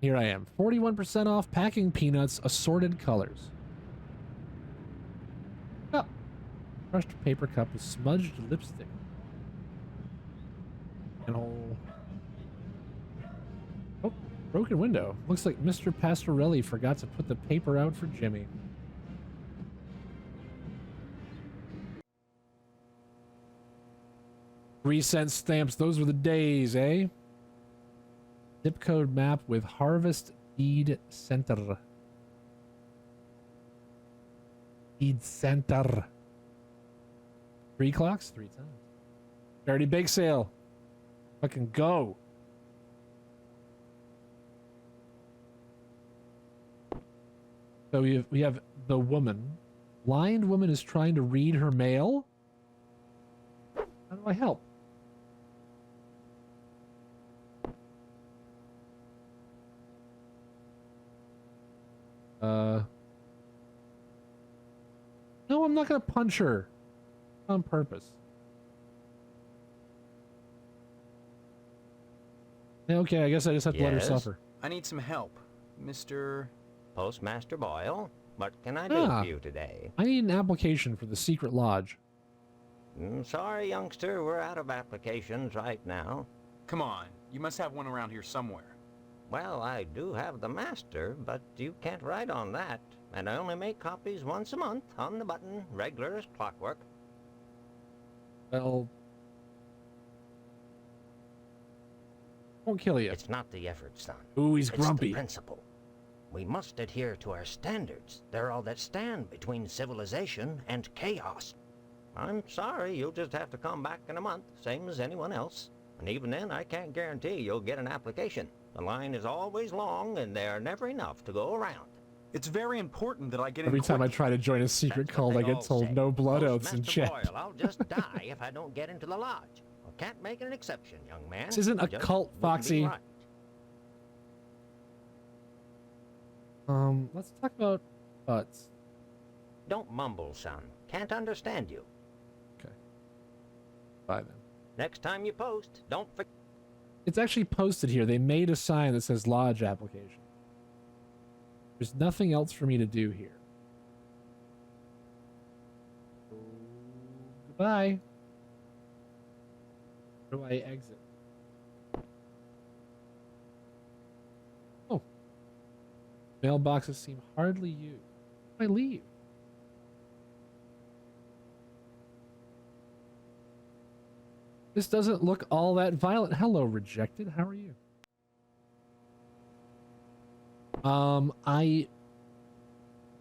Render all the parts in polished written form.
Here I am. 41% off packing peanuts, assorted colors. Oh. Crushed paper cup with smudged lipstick. Manhole. Oh, broken window. Looks like Mr. Pastorelli forgot to put the paper out for Jimmy. $0.03 stamps. Those were the days, eh? Zip code map with Harvest Deed Center. Deed Center. 3 clocks? 3 times. Charity bake sale. Fucking go. So we have the woman. Blind woman is trying to read her mail. How do I help? No, I'm not gonna punch her on purpose. Okay, I guess I just have to let her suffer. I need some help, Mr. Postmaster Boyle. What can I do for you today? I need an application for the secret lodge. Sorry, youngster, we're out of applications right now. Come on, you must have one around here somewhere. Well, I do have the master, but you can't write on that. And I only make copies once a month, on the button, regular as clockwork. Well, won't kill you. It's not the effort, son. Ooh, he's grumpy. It's the principle. We must adhere to our standards. They're all that stand between civilization and chaos. I'm sorry, you'll just have to come back in a month, same as anyone else. And even then, I can't guarantee you'll get an application. The line is always long, and there are never enough to go around. It's very important that I get in Every time I quickly. try to join a secret cult, I get told no blood oaths in chat. Boyle, I'll just die if I don't get into the lodge. I can't make an exception, young man. This isn't a Just cult, wouldn't be Foxy. right. Let's talk about butts. Don't mumble, son. Can't understand you. Okay. Bye then. Next time you post, don't forget. It's actually posted here. They made a sign that says lodge application. There's nothing else for me to do here. Goodbye. Where do I exit? Oh. Mailboxes seem hardly used. Why leave? This doesn't look all that violent. Hello, rejected. How are you? I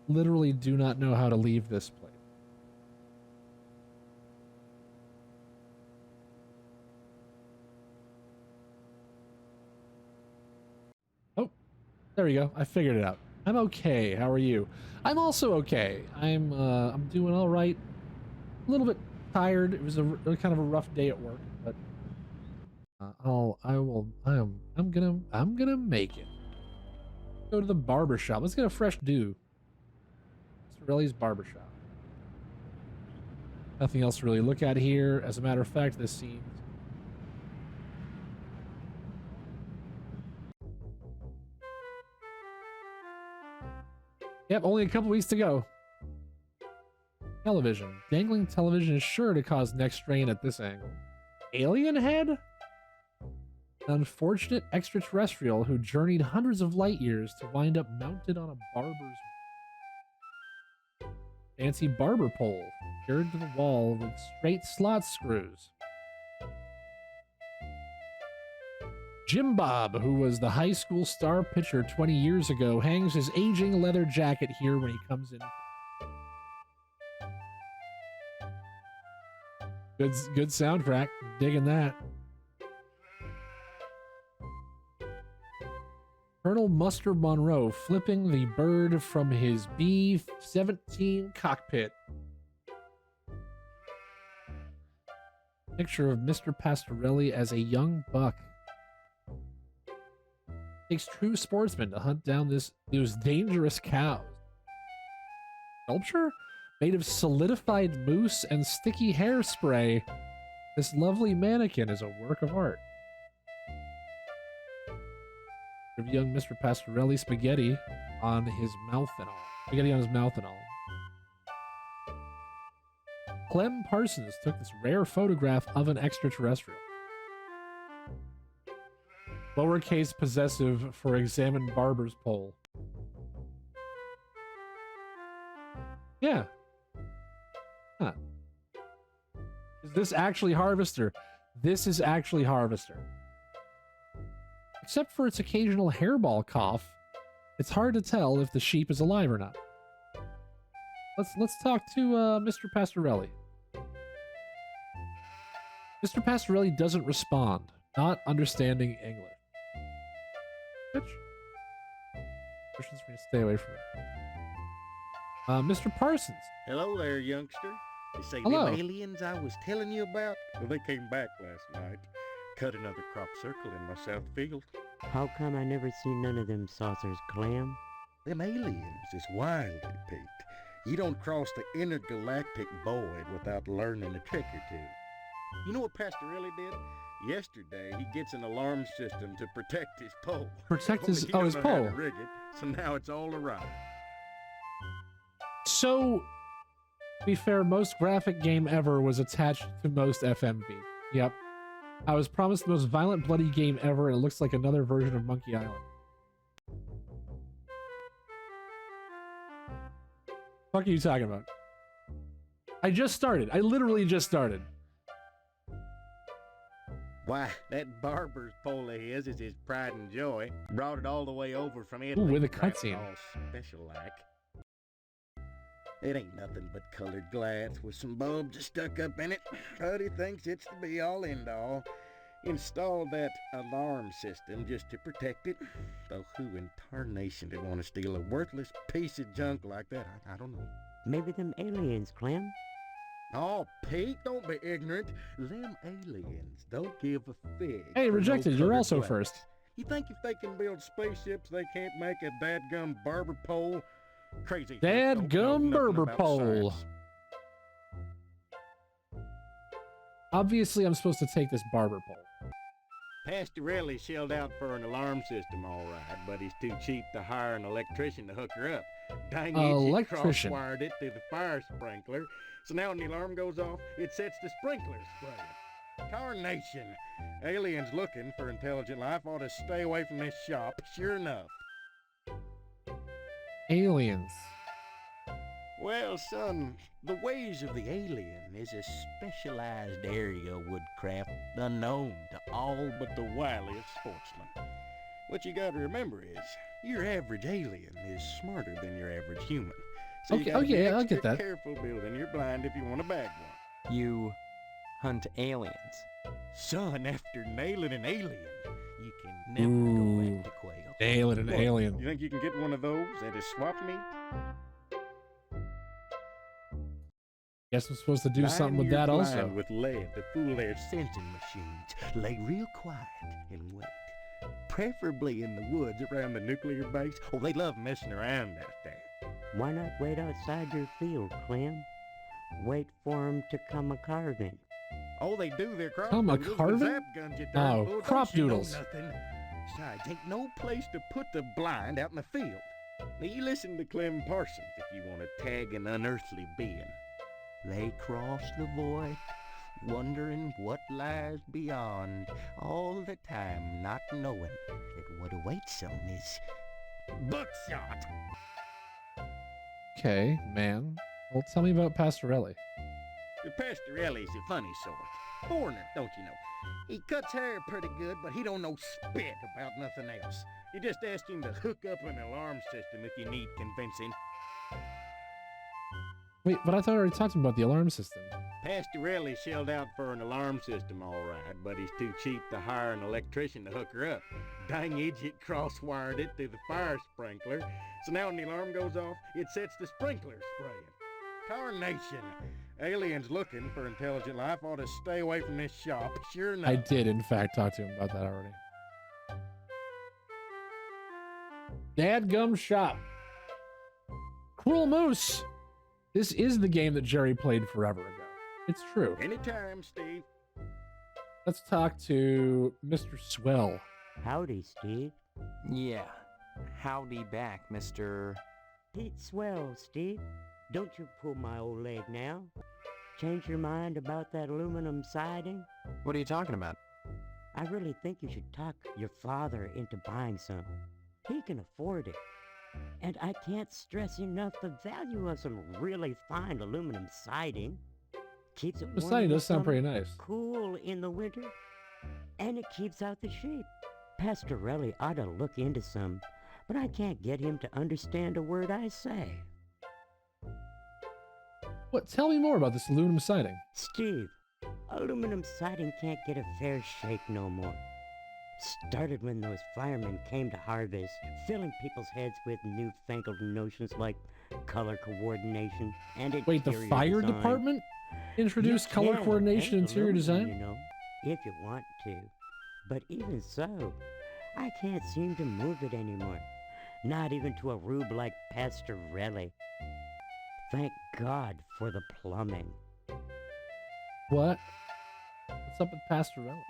literally do not know how to leave this place. Oh, there we go. I figured it out. I'm okay. How are you? I'm also okay. I'm doing all right. A little bit tired. It was a kind of a rough day at work, but I'm gonna make it. Go to the barber shop. Let's get a fresh do. Mr. Relly's barber shop. Nothing else to really look at here. As a matter of fact, this seems Yep, only a couple weeks to go. Television. Dangling television is sure to cause neck strain at this angle. Alien head? An unfortunate extraterrestrial who journeyed hundreds of light years to wind up mounted on a barber's fancy barber pole, secured to the wall with straight slot screws. Jim Bob, who was the high school star pitcher 20 years ago, hangs his aging leather jacket here when he comes in. Good soundtrack. Digging that. Colonel Mustard Monroe flipping the bird from his B-17 cockpit. Picture of Mr. Pastorelli as a young buck. Takes true sportsmen to hunt down those dangerous cows. Sculpture? Made of solidified moose and sticky hairspray. This lovely mannequin is a work of art. Of young Mr. Pasquarelli spaghetti on his mouth and all. Spaghetti on his mouth and all. Clem Parsons took this rare photograph of an extraterrestrial. Lowercase possessive for examine barber's pole. Yeah. Huh. Is this actually Harvester? This is actually Harvester. Except for its occasional hairball cough, it's hard to tell if the sheep is alive or not. Let's talk to Mr. Pastorelli. Mr. Pastorelli doesn't respond, not understanding English. Which Christians for me to stay away from it. Mr. Parsons. Hello there, youngster. You say Hello. them aliens I was telling you about? Well, they came back last night. Cut another crop circle in my south field. How come I never seen none of them saucers, Clem? Them aliens is wily, Pete. You don't cross the intergalactic void without learning a trick or two. You know what Pastorelli did? Yesterday, he gets an alarm system to protect his pole. Protect his- Only he oh, don't his know how to pole. rig it, so now it's all awry. So, to be fair, most graphic game ever was attached to most FMV. Yep. I was promised the most violent, bloody game ever, and it looks like another version of Monkey Island. What are you talking about? I just started. I literally just started. Why, that barber's pole of his is his pride and joy. Brought it all the way over from Italy. with a wrapped cutscene. All special like. It ain't nothing but colored glass with some bulbs stuck up in it, but he thinks it's the be-all end-all. Installed that alarm system just to protect it. Though who in tarnation would want to steal a worthless piece of junk like that? I don't know. Maybe them aliens, Clem? Oh, Pete, don't be ignorant. Them aliens don't give a fig. Hey, for no rejected. You're colored also glass. first. You think if they can build spaceships, they can't make a dadgum barber pole? Crazy. Dadgum barber pole. Obviously, I'm supposed to take this barber pole. Pastorelli shelled out for an alarm system, all right, but he's too cheap to hire an electrician to hook her up. Dang it, Electrician. cross-wired it through the fire sprinkler, so now when the alarm goes off, it sets the sprinkler spraying. Tarnation. Aliens looking for intelligent life ought to stay away from this shop, sure enough. Aliens. Well, son, the ways of the alien is a specialized area of woodcraft unknown to all but the wiliest sportsmen. What you gotta remember is, your average alien is smarter than your average human. So Okay, you gotta be okay, I'll extra get that. careful building your blind if you want to bag one. You hunt aliens. Son, after nailing an alien, you can never Ooh. go back to quail. Alien and What, alien. You think you can get one of those at a swap meet? Guess I'm supposed to do Line something with your that blind also. with lead to fool their sensing machines. Lay real quiet and wait. Preferably in the woods around the nuclear base. Oh, they love messing around out there. Why not wait outside your field, Clem? Wait for 'em to come a carving. Oh, they do their crop Come a doodles with carving? zap guns, you Oh, darn fool. crop Don't you know doodles. nothing? Besides, ain't no place to put the blind out in the field. Now, you listen to Clem Parsons if you want to tag an unearthly being. They cross the void, wondering what lies beyond, all the time not knowing that what awaits them is buckshot. Okay, man. Well, tell me about Pastorelli. The Pastorelli's a funny sort. Foreigner, don't you know? He cuts hair pretty good, but he don't know spit about nothing else. You just ask him to hook up an alarm system if you need convincing. Wait, but I thought I already talked about the alarm system. Pastorelli shelled out for an alarm system, all right, but he's too cheap to hire an electrician to hook her up. Dang idiot cross-wired it through the fire sprinkler, so now when the alarm goes off, it sets the sprinkler spraying. Tarnation. Aliens looking for intelligent life ought to stay away from this shop, sure enough. I did, in fact, talk to him about that already. Dadgum Shop. Cruel Moose. This is the game that Jerry played forever ago. It's true. Anytime, Steve. Let's talk to Mr. Swell. Howdy, Steve. Yeah. Howdy back, Mr. Heat's swell, Steve. Don't you pull my old leg now. Change your mind about that aluminum siding? What are you talking about? I really think you should talk your father into buying some. He can afford it. And I can't stress enough the value of some really fine aluminum siding. Keeps it The warm siding in the does sound summer, pretty nice. cool in the winter, and it keeps out the sheep. Pastorelli ought to look into some, but I can't get him to understand a word I say. What? Tell me more about this aluminum siding. Steve, aluminum siding can't get a fair shake no more. Started when those firemen came to harvest, filling people's heads with newfangled notions like color coordination and Wait, the interior fire design. department introduced You color can coordination, paint interior aluminum, design? You know, if you want to. But even so, I can't seem to move it anymore. Not even to a rube like Pastorelli. Thank God for the plumbing. What? What's up with Pastorelli?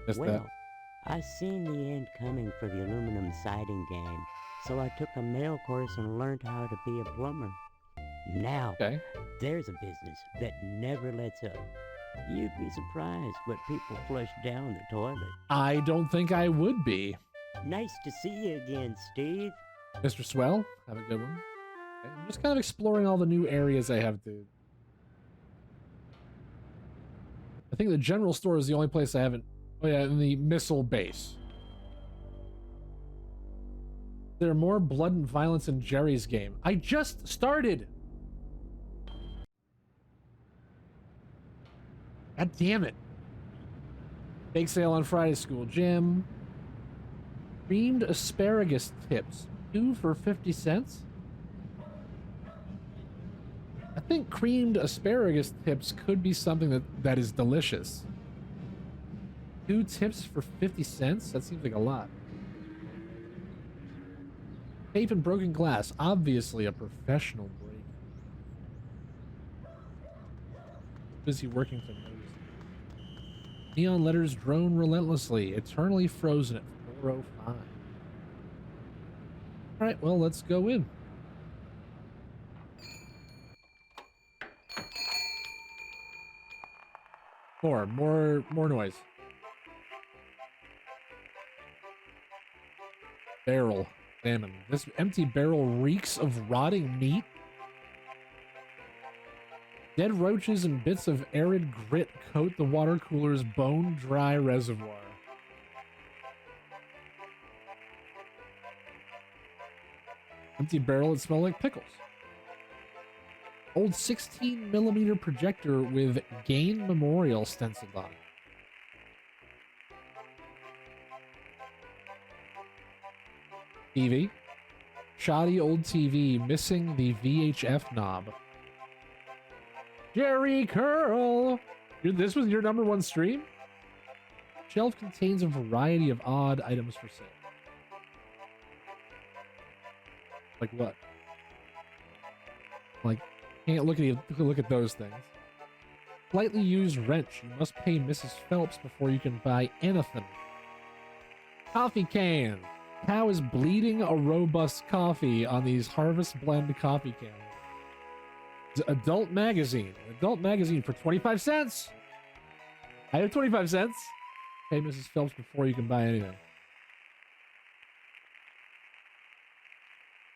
Missed Well, that. I seen the end coming for the aluminum siding game, so I took a mail course and learned how to be a plumber. Now, Okay. there's a business that never lets up. You'd be surprised what people flush down the toilet. I don't think I would be. Nice to see you again, Steve. Mr. Swell, have a good one. Okay, I'm just kind of exploring all the new areas I have to. I think the general store is the only place I haven't. Oh yeah, in the missile base. There are more blood and violence in Jerry's game. I just started. God damn it. Bake sale on Friday, school gym. Creamed asparagus tips. 2 for 50 cents? I think creamed asparagus tips could be something that is delicious. 2 tips for 50 cents? That seems like a lot. Tape and broken glass. Obviously a professional break. Busy working for notice. Neon letters drone relentlessly. Eternally frozen at 4:05. Alright, well, let's go in. More noise. Barrel. Salmon. This empty barrel reeks of rotting meat. Dead roaches and bits of arid grit coat the water cooler's bone-dry reservoir. Empty barrel that smell like pickles. Old 16mm projector with Gain Memorial stenciled on it. TV. Shoddy old TV missing the VHF knob. Jerry Curl! This was your #1 stream? Shelf contains a variety of odd items for sale. Like what? Like, can't look at those things. Slightly used wrench. You must pay Mrs. Phelps before you can buy anything. Coffee can. Cow is bleeding a robust coffee on these Harvest Blend coffee cans. Adult magazine. Adult magazine for 25 cents. I have 25 cents. Pay Mrs. Phelps before you can buy anything.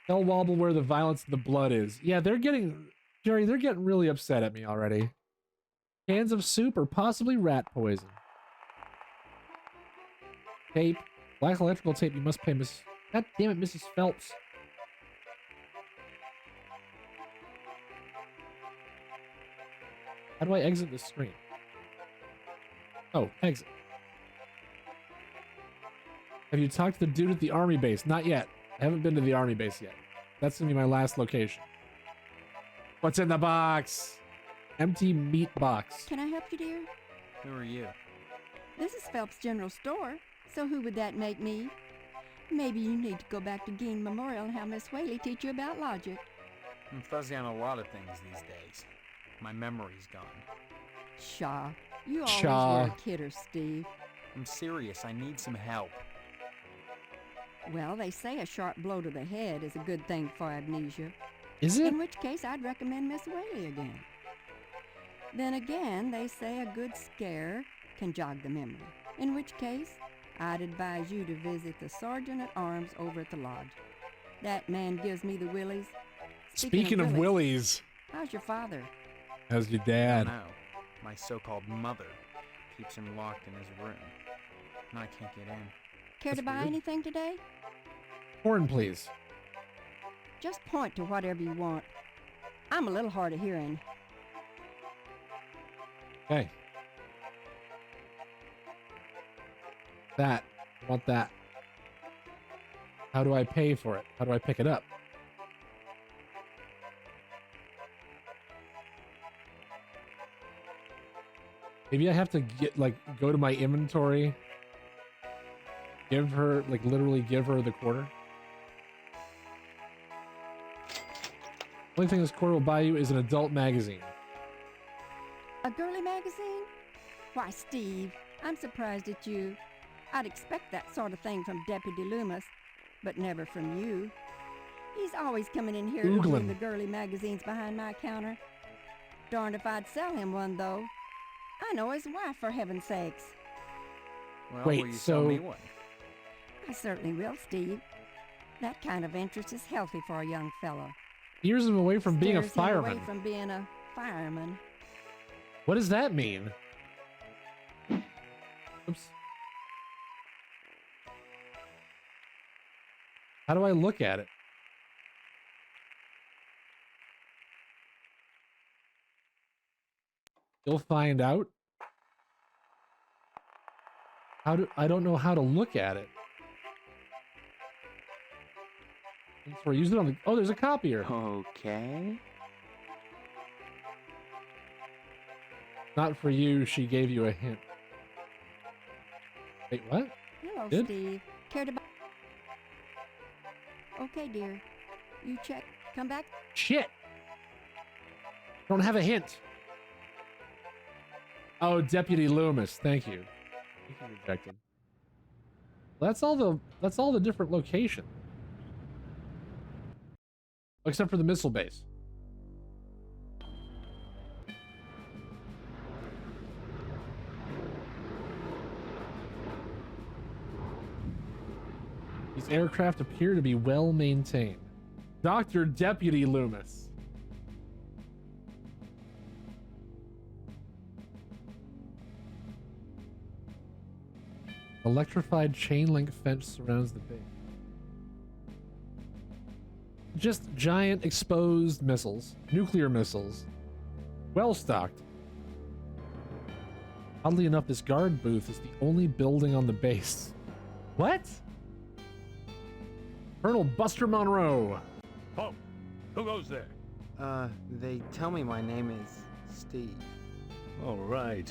Tell Wobble where the violence and the blood is. Yeah, Jerry, they're getting really upset at me already. Cans of soup or possibly rat poison. Tape. Black electrical tape. You must pay Mrs. God damn it, Mrs. Phelps. How do I exit the screen? Oh, exit. Have you talked to the dude at the army base? Not yet. I haven't been to the army base yet. That's gonna be my last location. What's in the box? Empty meat box. Can I help you, dear? Who are you? This is Phelps General Store, so who would that make me? Maybe you need to go back to Gein Memorial and have Miss Whaley teach you about logic. I'm fuzzy on a lot of things these days. My memory's gone. Pshaw, you always Pshaw. were a kidder, Steve. I'm serious. I need some help. Well, they say a sharp blow to the head is a good thing for amnesia. Is it? In which case, I'd recommend Miss Whaley again. Then again, they say a good scare can jog the memory. In which case, I'd advise you to visit the sergeant at arms over at the lodge. That man gives me the willies. Speaking of willies, how's your father? how's your I dad? don't know. My so-called mother keeps him locked in his room, and I can't get in. Care to That's buy weird. anything today? Corn, please. Just point to whatever you want. I'm a little hard of hearing. Okay. That. I want that. How do I pay for it? How do I pick it up? Maybe I have to go to my inventory. Give her, literally give her the quarter. Only thing this quarter will buy you is an adult magazine. A girly magazine? Why, Steve, I'm surprised at you. I'd expect that sort of thing from Deputy Loomis, but never from you. He's always coming in here Oogling. reviewing the girly magazines behind my counter. Darned if I'd sell him one, though. I know his wife, for heaven's sakes. Well, Wait, will you sell me so- one? I certainly will, Steve. That kind of interest is healthy for a young fellow. Years him away from being a Steers him away fireman. from being a fireman. What does that mean? Oops. How do I look at it? You'll find out. I don't know how to look at it. Sorry, use it on the. Oh, there's a copier. Okay. Not for you. She gave you a hint. Wait, what? Hello, Good. Steve. Care to buy? Okay, dear. You check. Come back. Shit! Don't have a hint. Oh, Deputy Loomis. Thank you. Thank you, rejected. Well, that's all the different locations. Except for the missile base. These aircraft appear to be well maintained. Dr. Deputy Loomis. Electrified chain link fence surrounds the base. Just giant exposed missiles, nuclear missiles, well stocked. Oddly enough, this guard booth is the only building on the base. What? Colonel Buster Monroe. Oh, who goes there? They tell me my name is Steve. All right.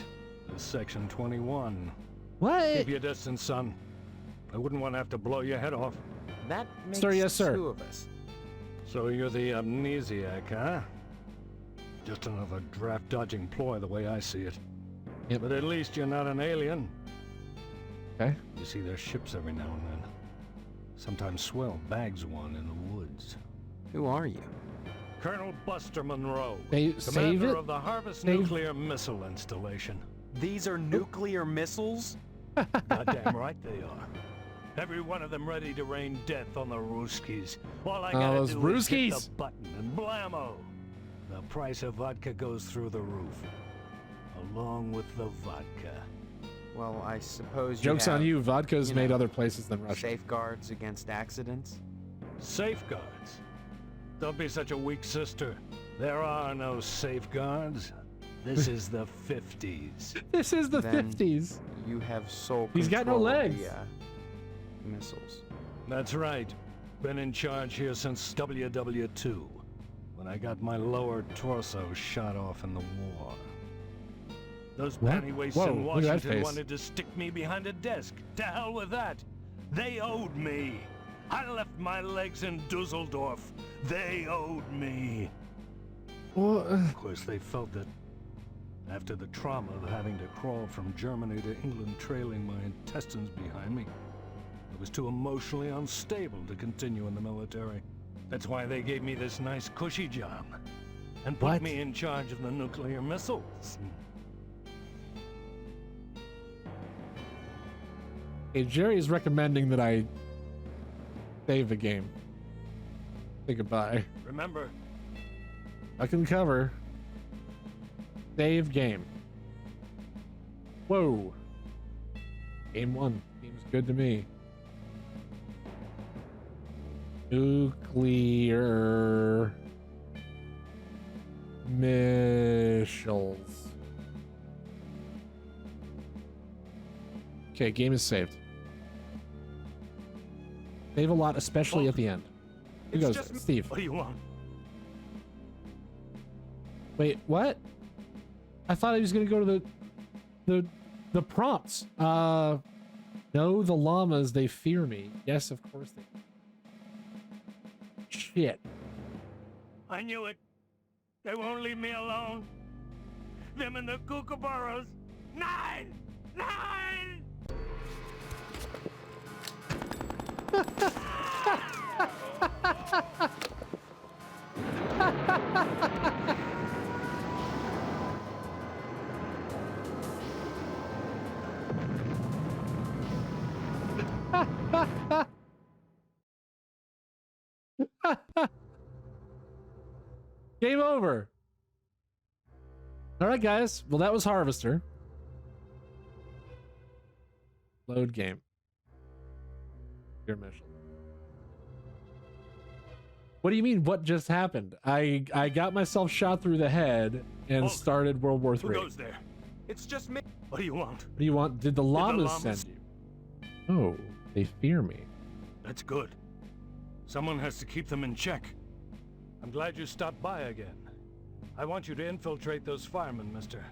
This is Section 21. What? Keep your distance, son. I wouldn't want to have to blow your head off. That makes Sir, yes, sir. two of us. So you're the amnesiac, huh? Just another draft-dodging ploy the way I see it. Yep. But at least you're not an alien. Okay. You see their ships every now and then. Sometimes Swell bags one in the woods. Who are you? Colonel Buster Monroe, Save commander it. of the Harvest Save- Nuclear Missile Installation. These are nuclear missiles? Goddamn right they are. Every one of them ready to rain death on the Ruskies. All I Oh, gotta those do is hit Ruskies. the button and blammo! The price of vodka goes through the roof. Along with the vodka. Well, I suppose Joke's you on have, you. Vodka's you made know, other places than Russia. safeguards against accidents? Safeguards? Don't be such a weak sister. There are no safeguards. This is the 50s. This is the Then- 50s. You have sole He's got no control of legs. the, missiles. That's right. Been in charge here since WW2, when I got my lower torso shot off in the war. Those What? pantywaists Whoa, in look at that Washington face. wanted to stick me behind a desk. To hell with that. They owed me. I left my legs in Dusseldorf. They owed me. Well, Of course, they felt that After the trauma of having to crawl from Germany to England trailing my intestines behind me, I was too emotionally unstable to continue in the military. That's why they gave me this nice cushy job and put What? me in charge of the nuclear missiles. Hey, Jerry is recommending that I save the game. Say goodbye. Remember, I can cover. Save game. Whoa. Game 1. Seems good to me. Nuclear missiles. Okay, game is saved. Save a lot, especially at the end. Who It's goes? just- Steve. what do you want? Wait, what? I thought I was gonna go to the prompts. No, the llamas, they fear me. Yes, of course they do. Shit. I knew it. They won't leave me alone. Them and the kookaburras. 9! 9! Game over. All right, guys. Well, that was Harvester. Load game. Your mission. What do you mean? What just happened? I got myself shot through the head and Oh, started World War Who III. goes there? It's just me. What do you want? What do you want? Did the llamas llamas- send you? Oh, they fear me. That's good. Someone has to keep them in check. I'm glad you stopped by again. I want you to infiltrate those firemen, mister.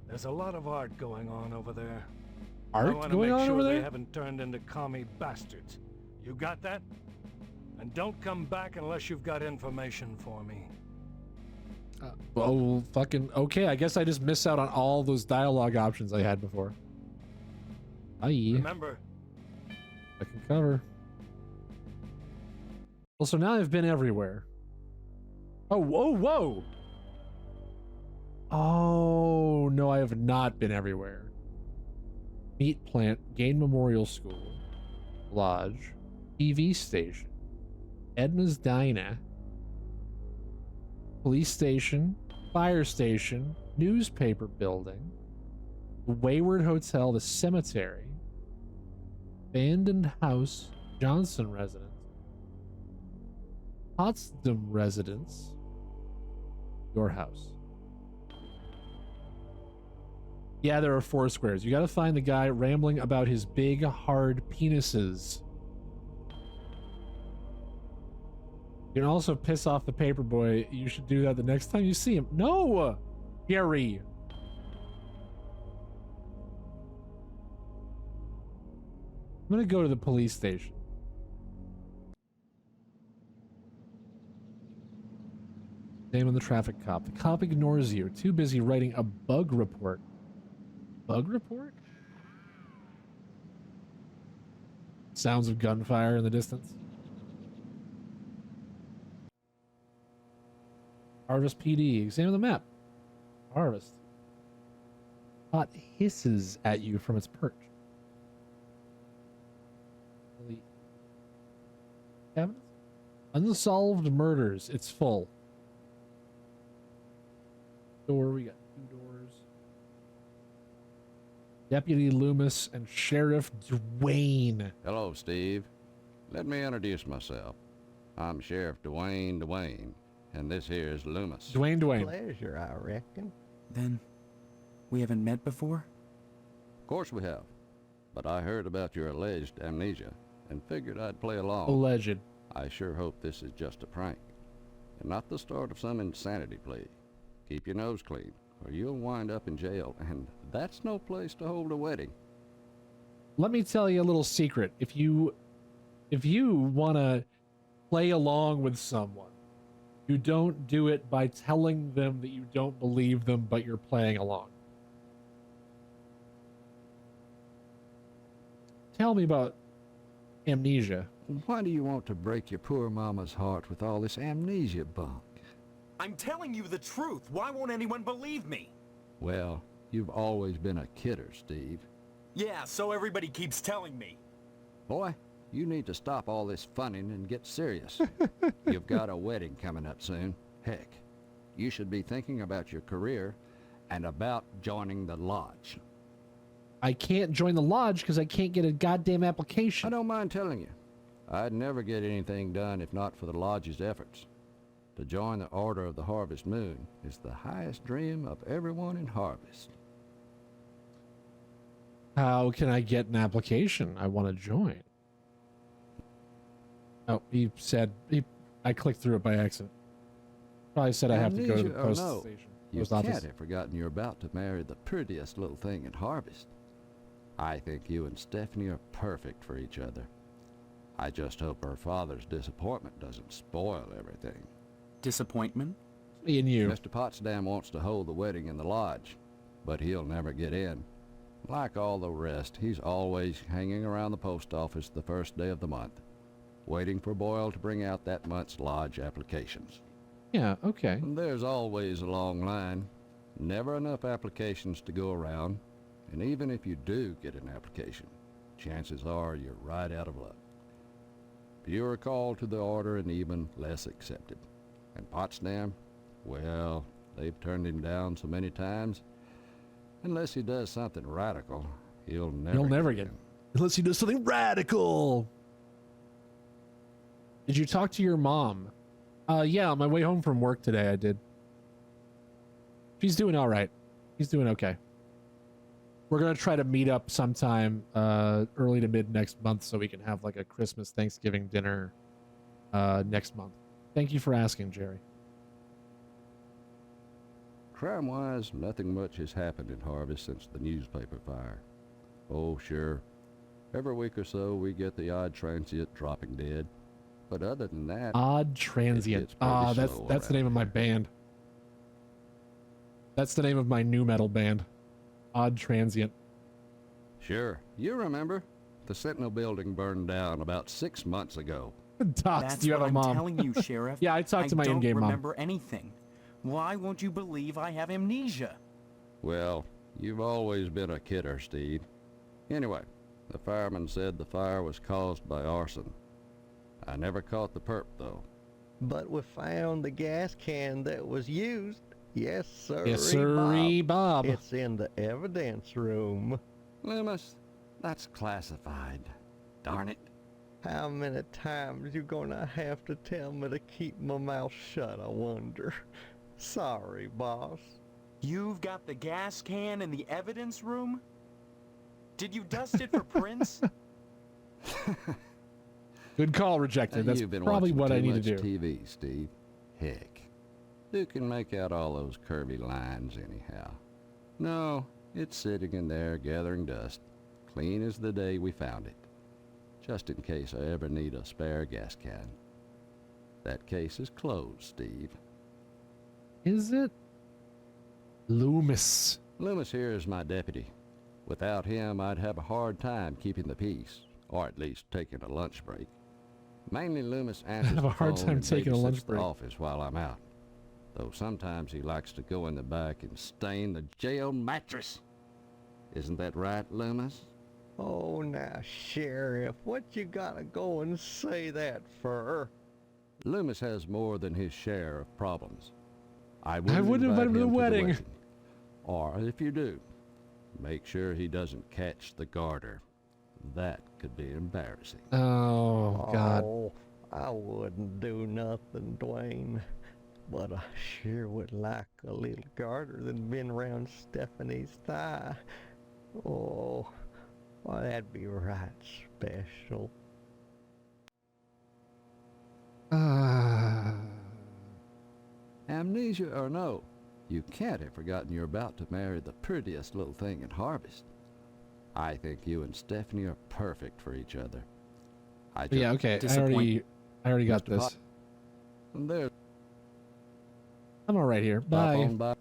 There's a lot of art going on over there. I Art want to going make on sure over they there? haven't turned into commie bastards. You got that? And don't come back unless you've got information for me. Oh, fucking okay. I guess I just miss out on all those dialogue options I had before. Aye. Remember, I can cover. Well, so now I've been everywhere. Oh, whoa, whoa. Oh, no, I have not been everywhere. Meat plant, Gain Memorial School, Lodge, TV station, Edna's Diner, police station, fire station, newspaper building, the Wayward Hotel, the cemetery, abandoned house, Johnson residence, Potsdam residence, your house. Yeah, there are 4 squares. You gotta find the guy rambling about his big, hard penises. You can also piss off the paperboy. You should do that the next time you see him. No! Gary! I'm gonna go to the police station. Name of the traffic cop. The cop ignores you. Too busy writing a bug report. Bug report? Sounds of gunfire in the distance. Harvest PD. Examine the map. Harvest. Pot hisses at you from its perch. Cabinets? Unsolved murders. It's full. Door. We got 2 doors. Deputy Loomis and Sheriff Dwayne. Hello, Steve. Let me introduce myself. I'm Sheriff Dwayne, and this here is Loomis. Dwayne. Pleasure, I reckon. Then, we haven't met before? Of course we have, but I heard about your alleged amnesia and figured I'd play along. Alleged. I sure hope this is just a prank, and not the start of some insanity plea. Keep your nose clean, or you'll wind up in jail, and that's no place to hold a wedding. Let me tell you a little secret. If you want to play along with someone, You don't do it by telling them that you don't believe them, but you're playing along. Tell me about amnesia. Why do you want to break your poor mama's heart with all this amnesia bunk? I'm telling you the truth. Why won't anyone believe me? Well, you've always been a kidder, Steve. Yeah, so everybody keeps telling me. Boy, you need to stop all this funning and get serious. You've got a wedding coming up soon. Heck, you should be thinking about your career and about joining the lodge. I can't join the lodge because I can't get a goddamn I application. don't mind telling you, I'd never get anything done if not for the lodge's efforts. To join the Order of the Harvest Moon is the highest dream of everyone in Harvest. How can I get an application? I want to join. Oh, he said I clicked through it by accident. Probably said I have to go to the Amnesia or post no, station. You Post can't office. have forgotten you're about to marry the prettiest little thing in Harvest. I think you and Stephanie are perfect for each other. I just hope her father's disappointment doesn't spoil everything. Disappointment? Me and you. Mr. Potsdam wants to hold the wedding in the lodge, but he'll never get in. Like all the rest, he's always hanging around the post office the first day of the month, waiting for Boyle to bring out that month's lodge applications. Yeah, okay. And there's always a long line, never enough applications to go around, and even if you do get an application, chances are you're right out of luck. Fewer called to the order and even less accepted. And Potsdam, well, they've turned him down so many times, unless he does something radical, he'll never get in. Unless he does something radical. Did you talk to your mom? Yeah, on my way home from work today, I did. She's doing all right. He's doing okay. We're going to try to meet up sometime early to mid next month so we can have like a Christmas Thanksgiving dinner next month. Thank you for asking, Jerry. Crime-wise, nothing much has happened in Harvest since the newspaper fire. Oh, sure. Every week or so, we get the odd transient dropping dead. But other than that... Odd Transient. gets pretty slow That's the around name of my here. band. That's the name of my new metal band. Odd Transient. Sure. You remember? The Sentinel building burned down about 6 months ago. Docs, That's do you have what a I'm mom? telling you, Sheriff. Yeah, I talked to my in-game I mom. don't remember anything. Why won't you believe I have amnesia? Well, you've always been a kidder, Steve. Anyway, the fireman said the fire was caused by arson. I never caught the perp, though. But we found the gas can that was used. Yes, sir. Yes, sirree, Bob. It's in the evidence room. Loomis, that's classified. Darn it. How many times you gonna have to tell me to keep my mouth shut, I wonder? Sorry, boss. You've got the gas can in the evidence room? Did you dust it for prints? Good call, Rejected. That's You've been probably watching what too I need much to do. TV, Steve. Heck. Who can make out all those curvy lines anyhow? No, it's sitting in there gathering dust, clean as the day we found it. Just in case I ever need a spare gas can. That case is closed, Steve. Is it? Loomis. Loomis here is my deputy. Without him, I'd have a hard time keeping the peace, or at least taking a lunch break. Mainly Loomis answers have a the hard phone time and taking a lunch babysits the break. office while I'm out. Though sometimes he likes to go in the back and stain the jail mattress. Isn't that right, Loomis? Oh, now, Sheriff, what you gotta go and say that for? Loomis has more than his share of problems. I wouldn't wouldn't invite him to the wedding. Or if you do, make sure he doesn't catch the garter. That could be embarrassing. Oh, God. Oh, I wouldn't do nothing, Dwayne. But I sure would like a little garter than been around Stephanie's thigh. Oh, well, that'd be right special. Amnesia or no, you can't have forgotten you're about to marry the prettiest little thing in Harvest. I think you and Stephanie are perfect for each other. Yeah, okay. I already got Mr. this. Pot- There. I'm all right here. Stop Bye. on by.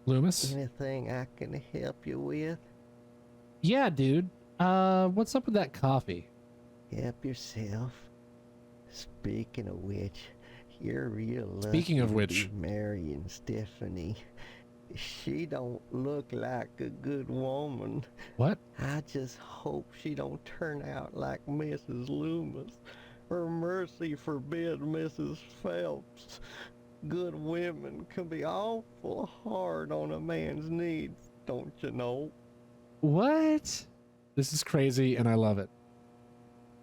Loomis? Anything I can help you with? Yeah, dude. What's up with that coffee? Help yourself. Speaking of which, you're real lucky Speaking of to which. be marrying Stephanie. She don't look like a good woman. What? I just hope she don't turn out like Mrs. Loomis. For mercy forbid Mrs. Phelps. Good women can be awful hard on a man's needs, don't you know? What? This is crazy and I love it.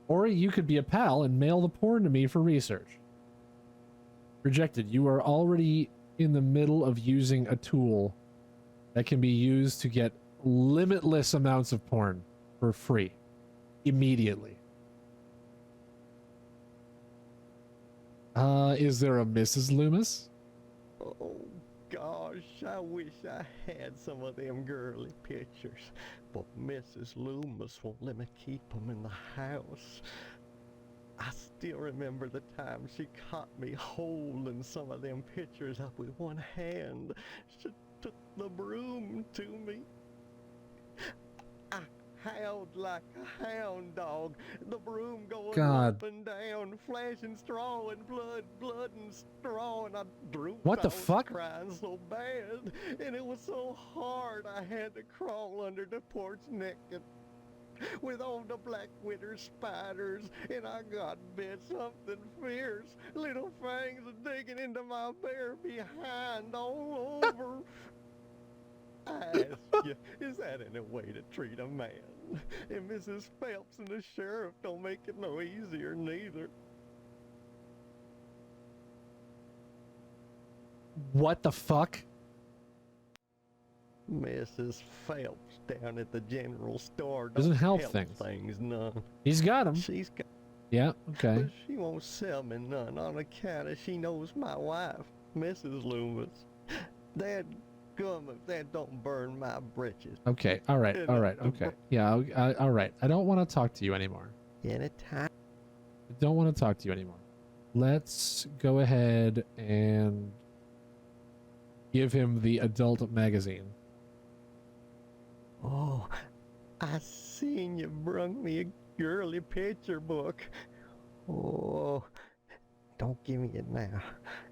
Or you could be a pal and mail the porn to me for research. Rejected. You are already in the middle of using a tool that can be used to get limitless amounts of porn for free. Immediately. Is there a Mrs. Loomis? Oh gosh, I wish I had some of them girly pictures, but Mrs. Loomis won't let me keep 'em in the house. I still remember the time she caught me holding some of them pictures up with one hand. She took the broom to me. I howled like a hound dog, the broom going God. up and down, flashing straw and blood and straw, and I drooped. What the I was fuck? crying so bad, and it was so hard I had to crawl under the porch naked with all the black winter spiders, and I got bit something fierce. Little fangs are digging into my bare behind all over. I ask you, is that any way to treat a man? And Mrs. Phelps and the sheriff don't make it no easier neither. What the fuck? Mrs. Phelps down at the general store Doesn't help things none. He's got him. She's got, Yeah, okay. but she won't sell me none on account of she knows my wife, Mrs. Loomis. That gum if that don't burn my britches. Okay, all right, okay. Yeah, all right. I don't want to talk to you anymore. Anytime. I don't want to talk to you anymore. Let's go ahead and give him the adult magazine. Oh, I seen you brung me a girly picture book. Oh, don't give me it now.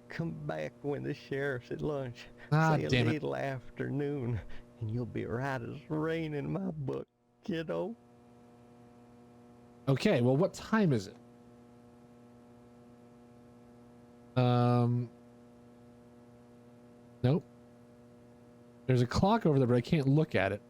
Come back when the sheriff's at lunch. Ah, Say damn a it. little afternoon, and you'll be right as rain in my book, kiddo. Okay, well, what time is it? Nope. There's a clock over there, but I can't look at it.